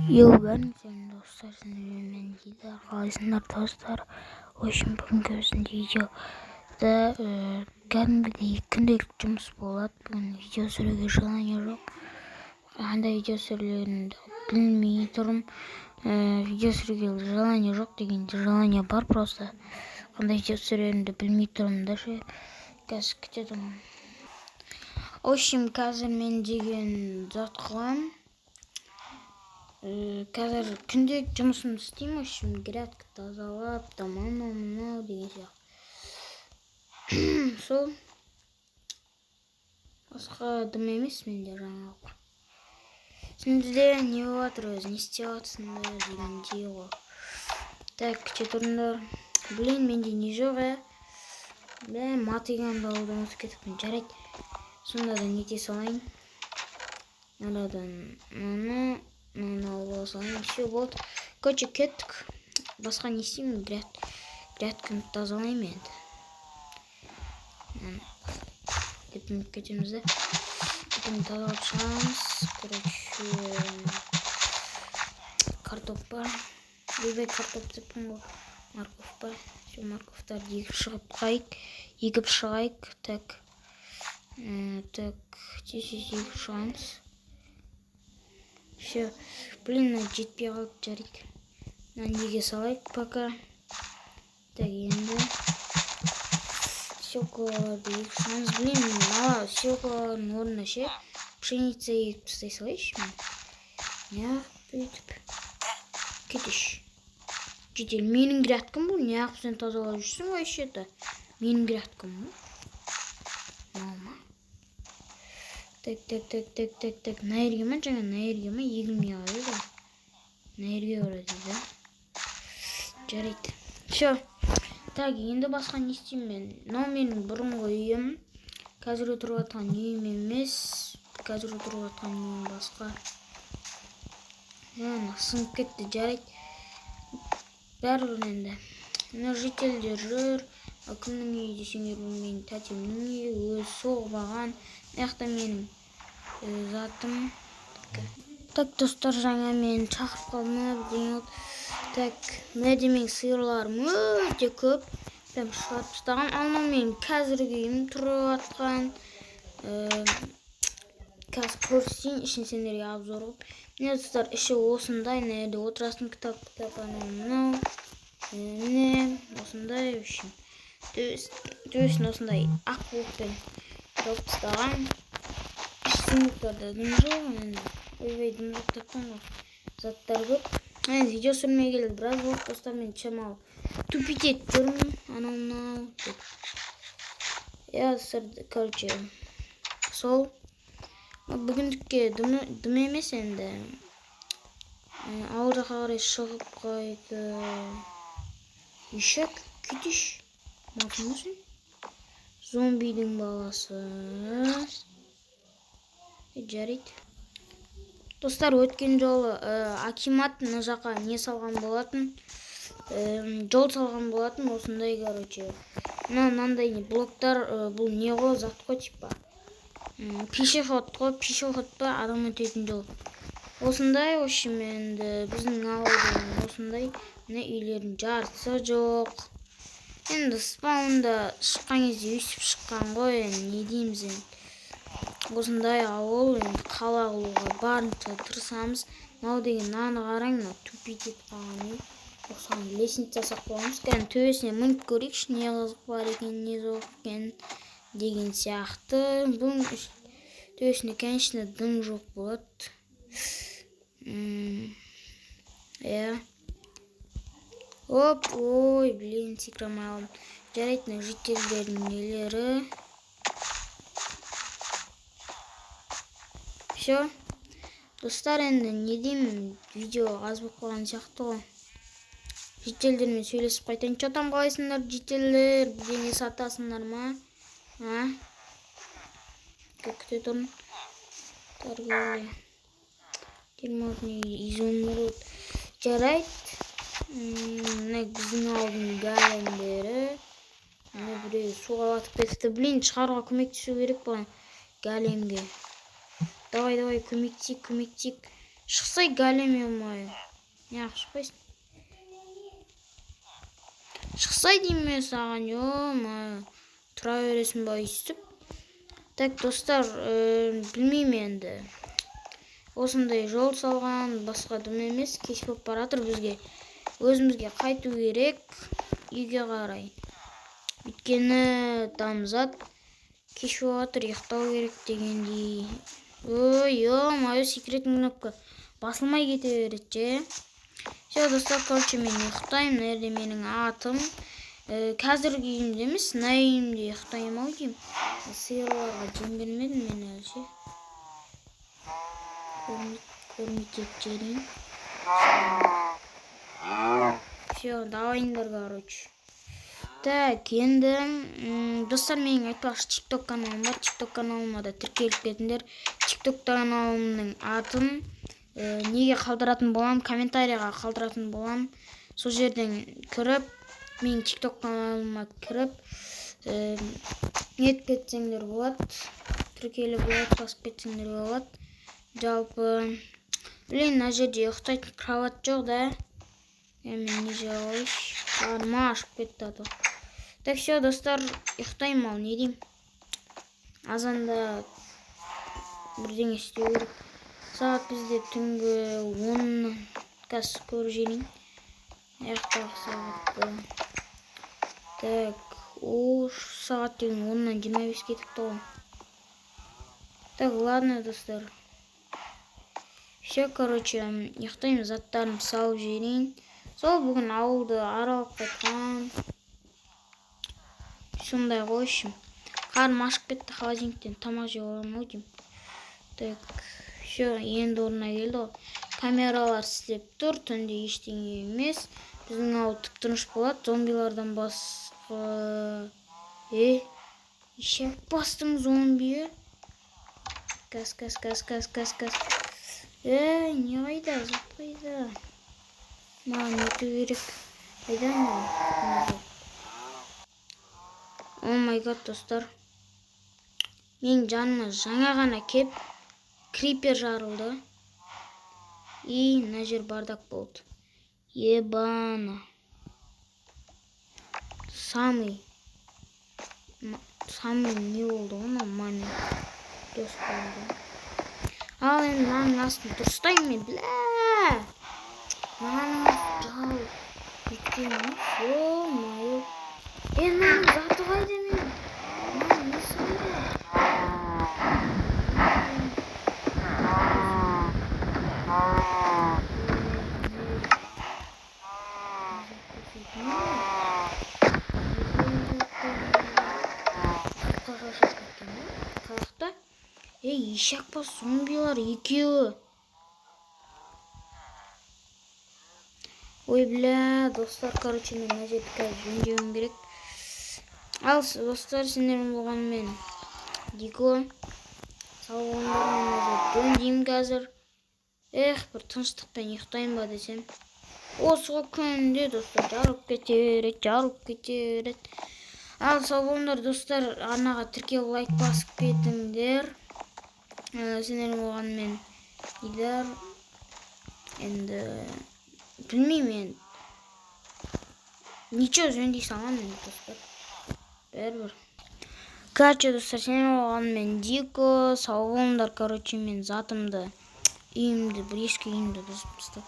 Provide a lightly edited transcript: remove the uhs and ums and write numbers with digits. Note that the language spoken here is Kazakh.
Йоуган sen dostlar, sizlerle Didar Kalsınlar dostlar. O şimdi bugün gözünde videoda gelmedi gündelik жұмыс болады. Bugün video süreге желание жоқ. Анда video sürelerinde bilmей тұрмын. Video süreге желание жоқ деген желание бар просто. Қандай video sürelerinde білмей тұрмын даже. Қазір күтемін. В общем, қазір мен деген зат қыламын. Қазір күнделік жұмысымды істеймін, үшін грядка тазалап, там анау деген сияқты. Сол басқа дым емес менде жаңағы. Сендерде не болып жатыр, өзі не істеп жатсыңдар дегендей ғой. Так, күте тұрыңдар. Блин, менде не жоқ, мотыгамды алудан ұмытып кетіппін. Жарайды. Сонда да не ете салайын. Арадан алып все болды. Короче, кеттік. Басқа не істеймін? Грядканы тазалаймын енді. Деп кетеміз де. Тазалап шығамыз. Короче, картоп бар. Бейбай картоп деппін ғой. Морковь бар. Все, морковтарды егіп шығайық. Так, тез егіп шығамыз. Все, блин, жетпей қалып жарайды. Неге салайық пока. Так, енді селкаларды егіп шығамыз. Блин, мала селкалардың орнына пшеница егіп тастай салайыншы мен. Неғып бүйтіп кетеш. Жетел, менің грядкам бұл. Неғып сен тазалап жүрсің вообще-то? Менің грядкам бұл. Так. Наерге ма? Жаңа наерге ма? Егілмей қалды да. Наерге барады да. Жарайды. Все. Так, енді басқа не істеймін мен? Мынау менің бұрынғы үйім. Қазір отырып жатқан үйім емес. Қазір отырып жатқан үйім басқа. Сынып кетті, жарайды. Бәрібір енді. Мына жителдер жүр. Кімнің үйі десеңдер, бұл менің тәтемнің үйі. Өзі соғбаған. Яқта менің затым. Так, достар, жаңа мен шақырып қалдым. Так, мына менің сиырларым өте көп. Прям шығарып тастаған. Анау менің қазіргі үйім тұрып жатқан. Қазір көрсетейін, ішін сендерге обзор қылып. Міне достар, іші осындай, мына отырасың, кітап анау. Міне осындай үшін. Төсін осындай ақ бұлтпен жауып тастаған. Сымықтарда дым жоқ, ойбай дым жоқ тапқан ғой. Заттар көп. Видео сүрмей келді, біраз болды достар, мен шамалы тупить етіп жүрмін. Анау деп. Достар, короче, сол. Бүгіндікке дым емес енді. Ауыл жаққа қарай шығып қойды. Еще күтіш. Мақымысың? Зомбидің баласы. Жарайды. Достар, өткен жолы Акимат мына жаққа не салған болатын. Жол салған болатын. Осындай, короче. Мынандай блоктар, бұл не ғой, зат қой типа. Пешеход па, адам өтетін жол. Осындай, общем, енді біздің ауылдың осындай. Мына үйлердің жартысы жоқ. Енді спаунда шыққан кезде өсіп шыққан ғой, не дейміз енді. Осындай ауыл, енді қала қылуға барынша тырысамыз. Мынау деген наны қараң, тупить етіп қалған үй. Осыған лестница жасап қоймыз. Кәдімгі төбесіне мініп көрейікші, не қызық бар екен, не жоқ екен деген сияқты. Бұның төбесіне, конечно, дым жоқ болады. Оп, ой, блин, секірамай алдым. Жарайды, жителдердің нелері. Все. Достар, енді не деймін, видео аз болып қалған сияқты ғой. Жителдермен сөйлесіп қайтайын. Че там қалайсыңдар, жителдер? Бізде не сатасыңдар ма? Күте тұрын. Торговля. Германия изумруд. Жарайды. Мына біздің ауылдың големдері. Мына біреу суға батып кетіпті. Блин, шығаруға көмектесу керек болған големге. Давай, көмектесейік. Шықсай галеме ой. Неғып шықпайсың? Шықсай дейме саған, ё-ма. Тұра бересің ба өйстіп. Так, достар, білмеймін енді. Осындай жол салған, басқа дым емес, кеш болып баратыр бізге. Өзімізге қайту керек, үйге қарай. Өйткені тамзат кеш болатыр, ұйықтау керек дегендей. Ой, секретный кнопка басылмай кете береді же. Все, достар, короче, мен ұйықтаймын. Нәрде менің атым. Қазіргі үйімде емес, мына үйімде ұйықтаймын ау деймін. Сиырларға жем бермедім мен әлі ше. Көрмейтеп жерейін. Все, давайыңдар, короче. Так, енді достар, менің айтпақшы TikTok каналым бар. TikTok каналыма да тіркеліп кетіңдер. TikTok каналымның атын неге қалдыратын болам, комментарияға қалдыратын болам. Сол жерден кіріп, менің TikTok каналыма кіріп, нетіп кетсеңдер болады. Тіркеліп болады, басып кетсеңдер болады. Жалпы, блин, мына жерде ұйықтайтын кровать жоқ да. Мен не жалайш. Қарма ашып кетті аты. Так, все, достар, ұйықтаймын ал, не деймін. Азанда бірдеңе істеу керек. Сағат бізде түнгі 10 қазір көріп жерейін. Аяқтағы сағатты. Так, сағат деген 10-нан 25 кетіпті ғой. Так, ладно, достар. Все, короче, ұйықтаймын, заттарым салып жерейін. Сол бүгін ауылды аралап қайтқан. Сондай қойшым. Қарым ашып кетті, холодильниктен тамақ жеп аламын ау деймін. Так, все, енді орнына келді ғой. Камералар істеп тұр, түнде ештеңе емес. Біздің ауыл тып-тыныш болады, зомбилардан басқа. Ешек бастың зомби. Кас. Не қайда, зат қайда? Маған өту керек. Қайда не? О май гад, достар. Менің жаныма жаңа ғана кеп, крипер жарылды. И мына жер бардак болды. Ебана. Самый не болды оны, маме. Дос болды. Ал енді мынаның астын дұрыстаймын мен, бля. Мынаның астын жал. Өйткені, о-май. Мынаның заты қайда мен? Мынаның несі қайда? Қалақта? Ешек па зомбилар екеуі. Ой, бля, достар, короче, мен мына жерді қазір жөндеуім керек. Ал, достар, сендердің болғанымен Дико. Сау болыңдар, мен мына жерді жөндеймін қазір. Бір тыныштықпен ұйықтайын ба десем. Осыға күнде, достар, жарылып кетеді. Ал, сау болыңдар, достар, арнаға тіркеліп лайк басып кетіңдер. Сендердің болғанымен Идар. Енді білмеймін. Ничего жөндей саламын, достар. Бәрібір. Короче, достар, сендердің болғанымен Дико. Сау болыңдар, короче, мен затымды, үйімді, бір ескі үйімді бұзып тастап